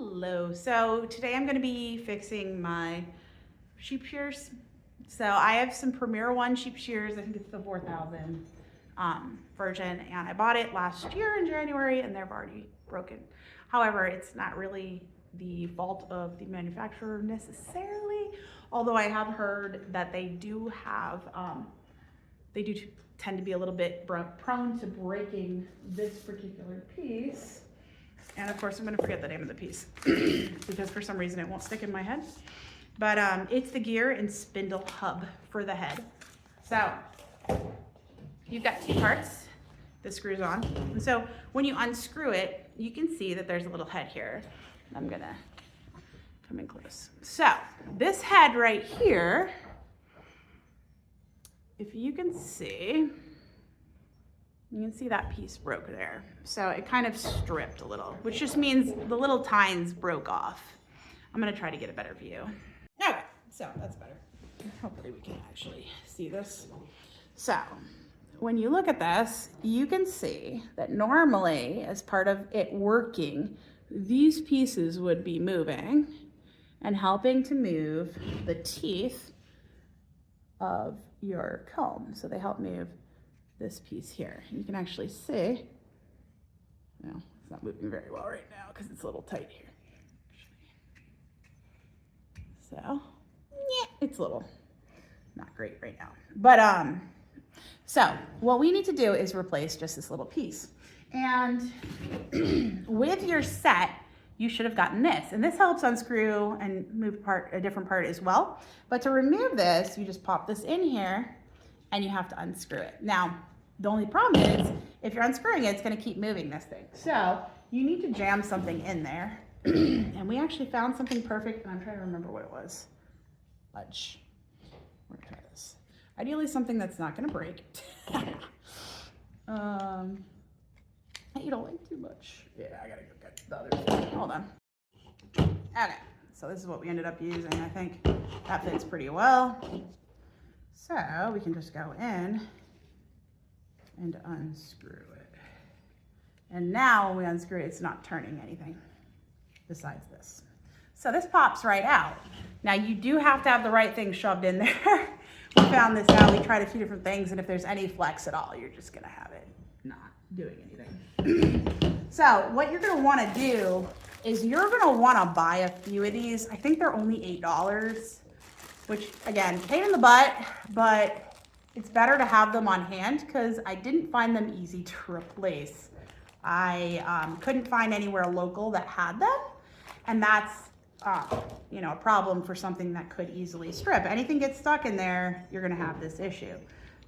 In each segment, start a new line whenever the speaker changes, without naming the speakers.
Hello, so today I'm going to be fixing my sheep shears. So I have some Premier One Sheep Shears. I think it's the 4000 version, and I bought it last year in January and they're already broken. However, it's not really the fault of the manufacturer necessarily, although I have heard that they do have, tend to be a little bit prone to breaking this particular piece. And of course, I'm going to forget the name of the piece because for some reason it won't stick in my head. But it's the gear and spindle hub for the head. So you've got two parts that screws on. And so when you unscrew it, you can see that there's a little head here. I'm going to come in close. So this head right here, if you can see, you can see that piece broke there. So it kind of stripped a little, which just means the little tines broke off. I'm gonna try to get a better view. Okay, so that's better. Hopefully we can actually see this. So when you look at this, you can see that normally as part of it working, these pieces would be moving and helping to move the teeth of your comb. So they help move this piece here. You can actually see, well, it's not moving very well right now because it's a little tight here. So, yeah, it's a little not great right now. But, so what we need to do is replace just this little piece. And with your set, you should have gotten this. And this helps unscrew and move a different part as well. But to remove this, you just pop this in here and you have to unscrew it. Now, the only problem is if you're unscrewing it, it's going to keep moving this thing. So you need to jam something in there. And we actually found something perfect, and I'm trying to remember what it was. Fudge. We're going to try this. Ideally something that's not going to break. You don't like too much. Yeah, I got to go get the other thing. Hold on. Okay, so this is what we ended up using. I think that fits pretty well. So we can just go in and unscrew it. And now when we unscrew it, it's not turning anything besides this. So this pops right out. Now you do have to have the right thing shoved in there. We found this out. We tried a few different things, and if there's any flex at all, you're just gonna have it not doing anything. So what you're gonna wanna do is you're gonna wanna buy a few of these. I think they're only $8, which again, pain in the butt, but it's better to have them on hand because I didn't find them easy to replace. I couldn't find anywhere local that had them, and that's you know, a problem for something that could easily strip. Anything gets stuck in there, you're gonna have this issue.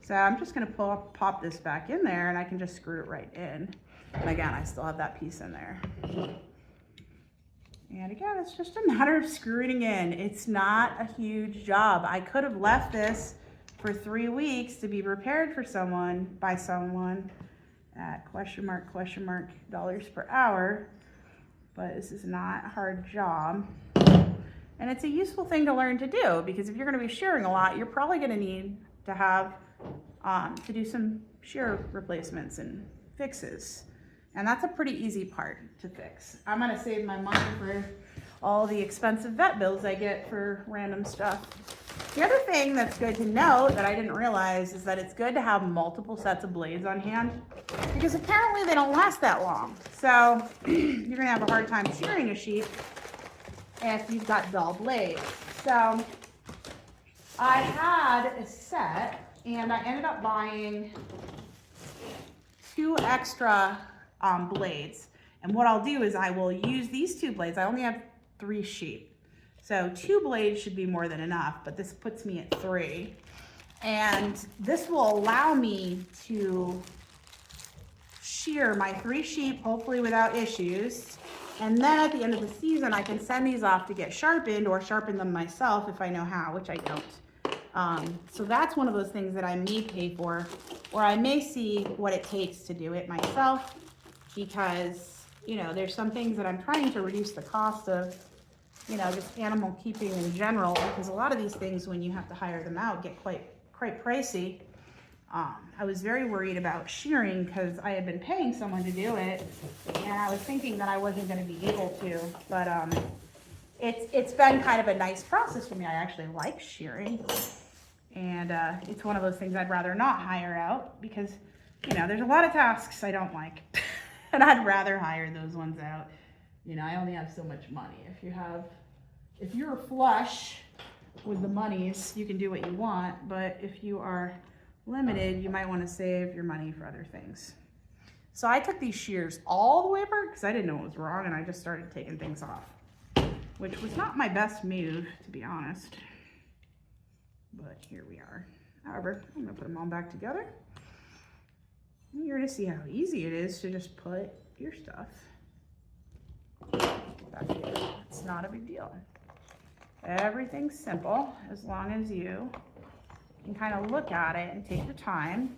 So I'm just gonna pop this back in there, and I can just screw it right in. And again, I still have that piece in there. And again, it's just a matter of screwing it in. It's not a huge job. I could have left this for 3 weeks to be repaired for someone, by someone at $ dollars per hour, but this is not a hard job. And it's a useful thing to learn to do, because if you're gonna be shearing a lot, you're probably gonna need to have, to do some shear replacements and fixes. And that's a pretty easy part to fix. I'm gonna save my money for all the expensive vet bills I get for random stuff. The other thing that's good to note that I didn't realize is that it's good to have multiple sets of blades on hand, because apparently they don't last that long. So you're gonna have a hard time shearing a sheep if you've got dull blades. So I had a set, and I ended up buying 2 extra blades. And what I'll do is I will use these 2 blades. I only have 3 sheep. So 2 blades should be more than enough, but this puts me at 3. And this will allow me to shear my 3 sheep, hopefully without issues. And then at the end of the season, I can send these off to get sharpened, or sharpen them myself if I know how, which I don't. So that's one of those things that I may pay for, or I may see what it takes to do it myself, because, you know, there's some things that I'm trying to reduce the cost of, you know, just animal keeping in general, because a lot of these things, when you have to hire them out, get quite pricey. I was very worried about shearing because I had been paying someone to do it, and I was thinking that I wasn't going to be able to, but it's been kind of a nice process for me. I actually like shearing, and it's one of those things I'd rather not hire out because, you know, there's a lot of tasks I don't like, and I'd rather hire those ones out. You know, I only have so much money. If you're flush with the monies, you can do what you want, but if you are limited, you might want to save your money for other things. So I took these shears all the way apart because I didn't know what was wrong, and I just started taking things off, which was not my best move, to be honest. But here we are. However, I'm going to put them all back together. And you're going to see how easy it is to just put your stuff back together. It's not a big deal. Everything's simple as long as you can kind of look at it and take your time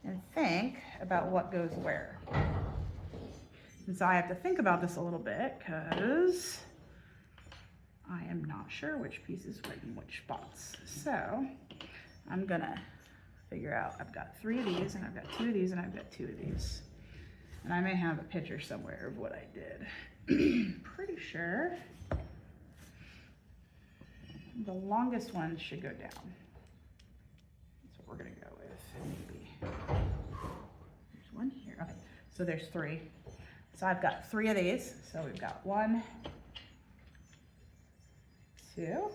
and think about what goes where. And so I have to think about this a little bit because I am not sure which pieces went in which spots. So I'm gonna figure out, I've got 3 of these, and I've got 2 of these, and I've got 2 of these. And I may have a picture somewhere of what I did. Pretty sure the longest one should go down. That's what we're gonna go with, maybe. There's one here, okay, so there's 3. So I've got 3 of these. So we've got 1, 2,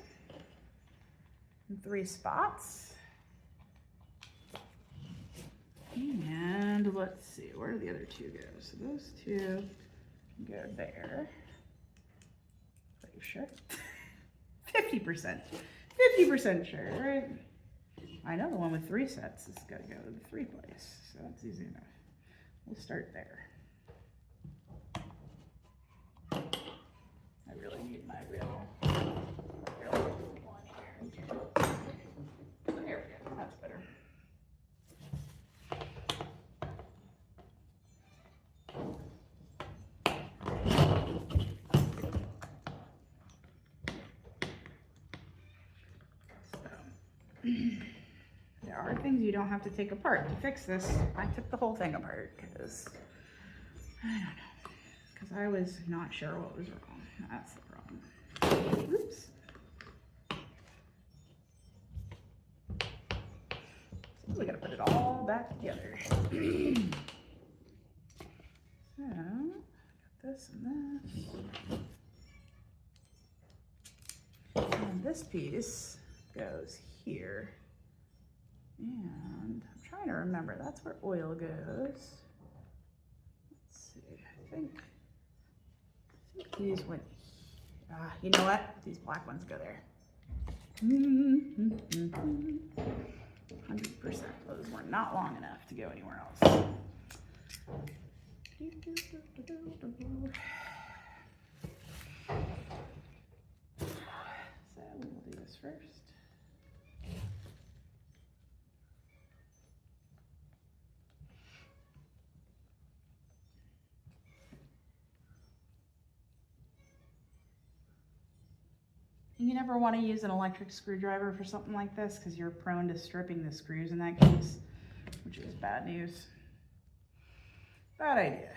and 3 spots. And let's see, where do the other 2 go? So those 2 go there. Are you sure? 50%. 50% sure, right? I know the one with 3 sets has got to go to the 3 place, so that's easy enough. We'll start there. I really need my real one here. There we go, that's better. There are things you don't have to take apart to fix this. I took the whole thing apart because, I don't know, because I was not sure what was wrong. That's the problem. Oops. So we gotta put it all back together. So, I got this and this. And this piece goes here. And I'm trying to remember, that's where oil goes. Let's see, I think these went, you know what? These black ones go there. 100%. Those were not long enough to go anywhere else. So we'll do this first. You never want to use an electric screwdriver for something like this because you're prone to stripping the screws in that case, which is bad news. Bad idea.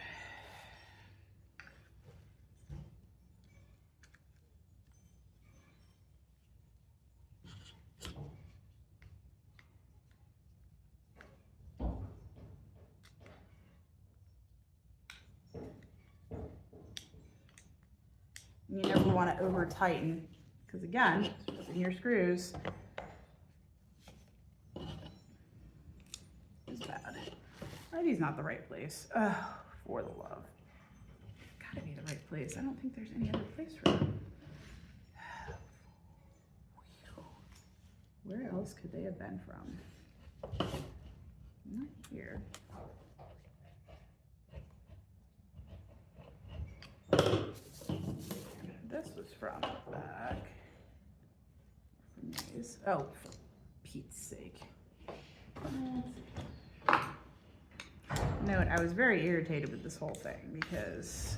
You never want to over tighten because again, stripping your screws is bad. Maybe it's not the right place. Oh, for the love. Gotta be the right place. I don't think there's any other place for them. Where else could they have been from? Not here. This was from the back. Oh, for Pete's sake. Note, I was very irritated with this whole thing because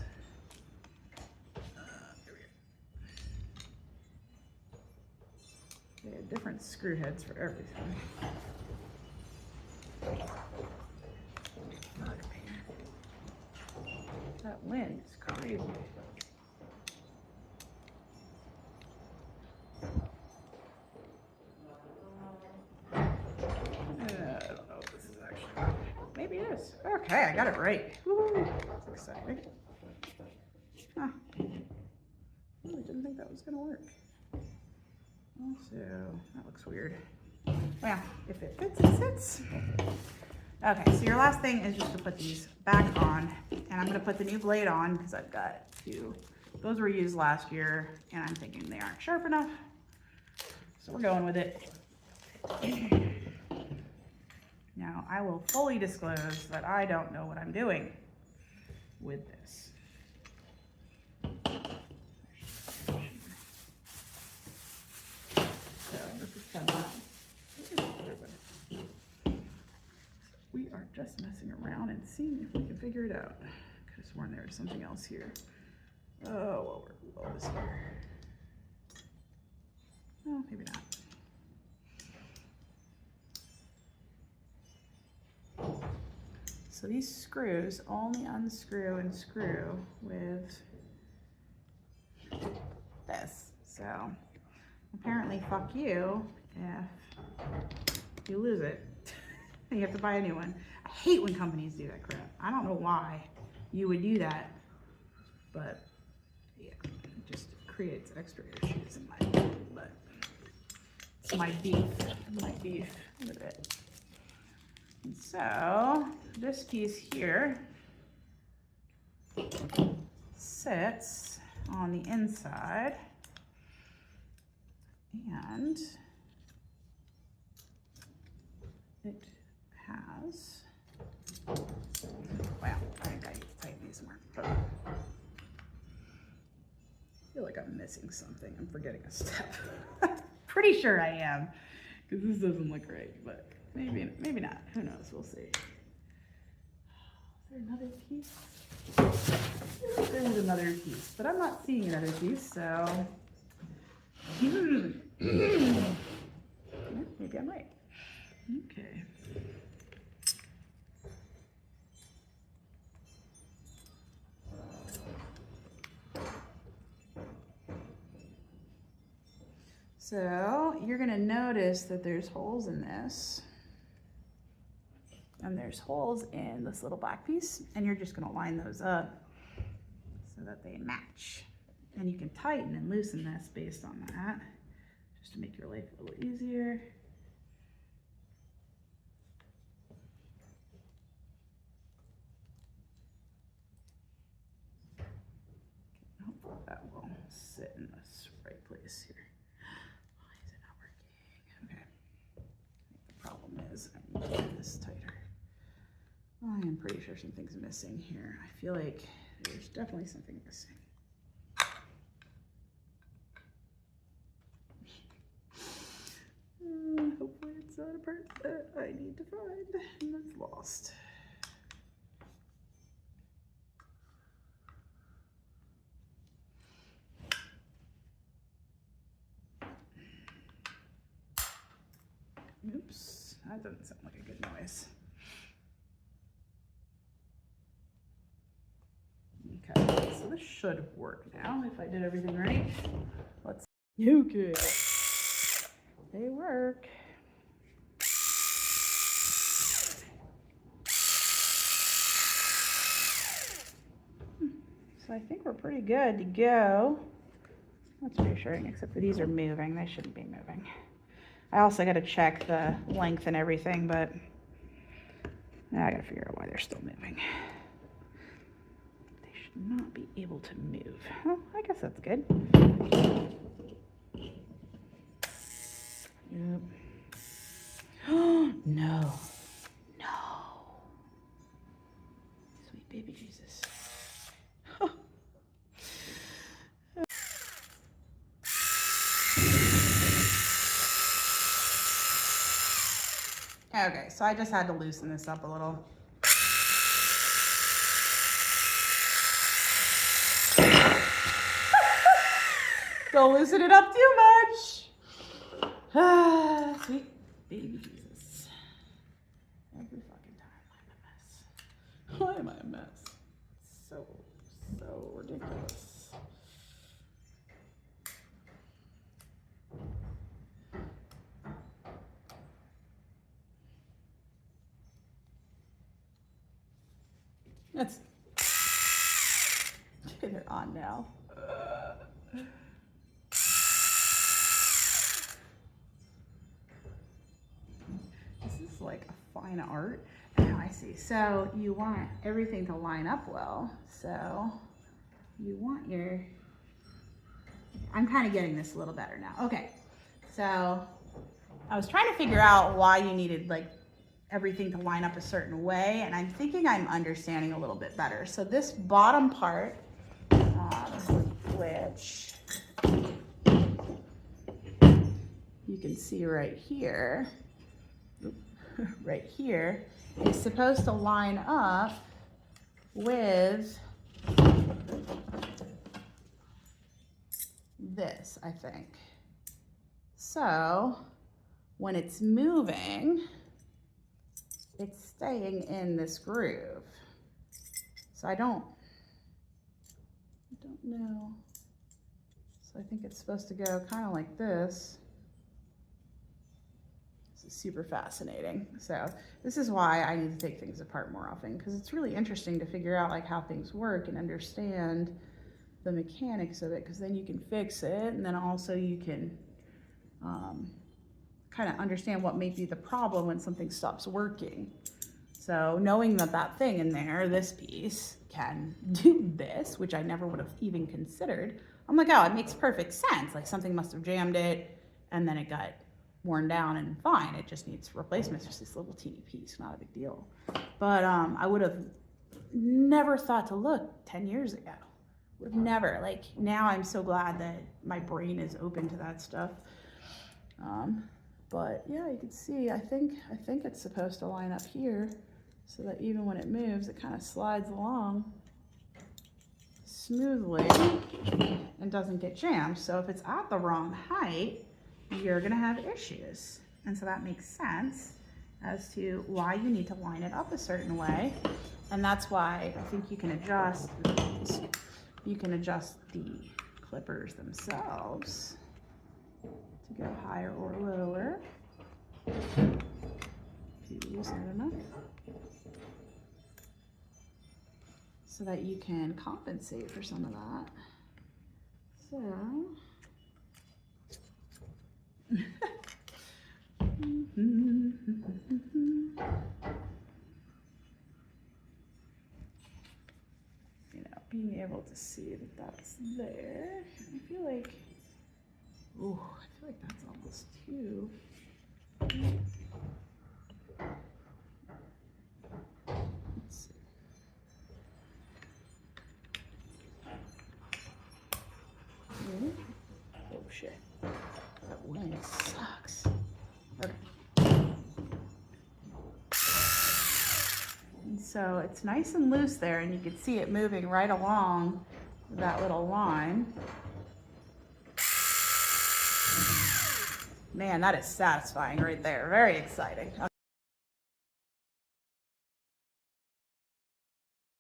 they had different screw heads for everything. That wind is crazy. I don't know if this is actually, maybe it is. Okay, I got it right. Woo, that's exciting. Huh. Really didn't think that was gonna work. Also, that looks weird. Well, if it fits, it fits. Okay, so your last thing is just to put these back on, and I'm gonna put the new blade on because I've got two. Those were used last year, and I'm thinking they aren't sharp enough. So we're going with it. Now, I will fully disclose that I don't know what I'm doing with this. So this is kind of, we are just messing around and seeing if we can figure it out. Could have sworn there was something else here. Oh, well, we're low this here. Oh, maybe not. So these screws only unscrew and screw with this. So apparently, fuck you if you lose it. You have to buy a new one. I hate when companies do that crap. I don't know why you would do that, but yeah, it just creates extra issues in my life. But it's my beef with it. And so this piece here sits on the inside, and it has, wow, I think I need to tighten these more. But I feel like I'm missing something. I'm forgetting a step. Pretty sure I am, because this doesn't look right, but maybe not. Who knows? We'll see. Is there another piece? There's another piece, but I'm not seeing another piece, so maybe I might. Okay. So you're going to notice that there's holes in this, and there's holes in this little black piece, and you're just going to line those up so that they match. And you can tighten and loosen this based on that, just to make your life a little easier. Hopefully that will sit in this right place here. Why is it not working? Okay. The problem is I need to get this tighter. I am pretty sure something's missing here. I feel like there's definitely something missing. Hopefully it's not a part that I need to find and that's lost. Oops, that doesn't sound like a good noise. Okay, so this should work now if I did everything right. Let's see. Okay, they work. So I think we're pretty good to go. That's reassuring, except for these are moving. They shouldn't be moving. I also got to check the length and everything, but I got to figure out why they're still moving. They should not be able to move. Well, I guess that's good. Yep. Oh, no. No. Sweet baby Jesus. Okay, so I just had to loosen this up a little. Don't loosen it up too much. Sweet baby Jesus. Every Why am I a mess? So ridiculous. Let's get it on now. This is like a fine art. Now I see. So you want everything to line up well. So you want your, I'm kind of getting this a little better now. Okay. So I was trying to figure out why you needed like everything to line up a certain way, and I'm thinking I'm understanding a little bit better. So this bottom part, which you can see right here, right here, is supposed to line up with this, I think. So when it's moving, it's staying in this groove. So I don't know. So I think it's supposed to go kind of like this. This is super fascinating. So this is why I need to take things apart more often, because it's really interesting to figure out like how things work and understand the mechanics of it, because then you can fix it, and then also you can kind of understand what may be the problem when something stops working. So knowing that that thing in there, this piece, can do this, which I never would have even considered, I'm like, oh, it makes perfect sense. Like something must have jammed it and then it got worn down and fine. It just needs replacement. It's just this little teeny piece, not a big deal. But I would have never thought to look 10 years ago. Would have never. Like now I'm so glad that my brain is open to that stuff. But yeah, you can see, I think it's supposed to line up here so that even when it moves, it kind of slides along smoothly and doesn't get jammed. So if it's at the wrong height, you're gonna have issues. And so that makes sense as to why you need to line it up a certain way. And that's why I think you can adjust the clippers themselves to go higher or lower if you loosen it enough, so that you can compensate for some of that. So you know, being able to see that that's there, I feel like, ooh, I feel like that's almost too. Let's see. Oh shit, that wing sucks. Okay. And so it's nice and loose there, and you can see it moving right along that little line. Man, that is satisfying right there. Very exciting.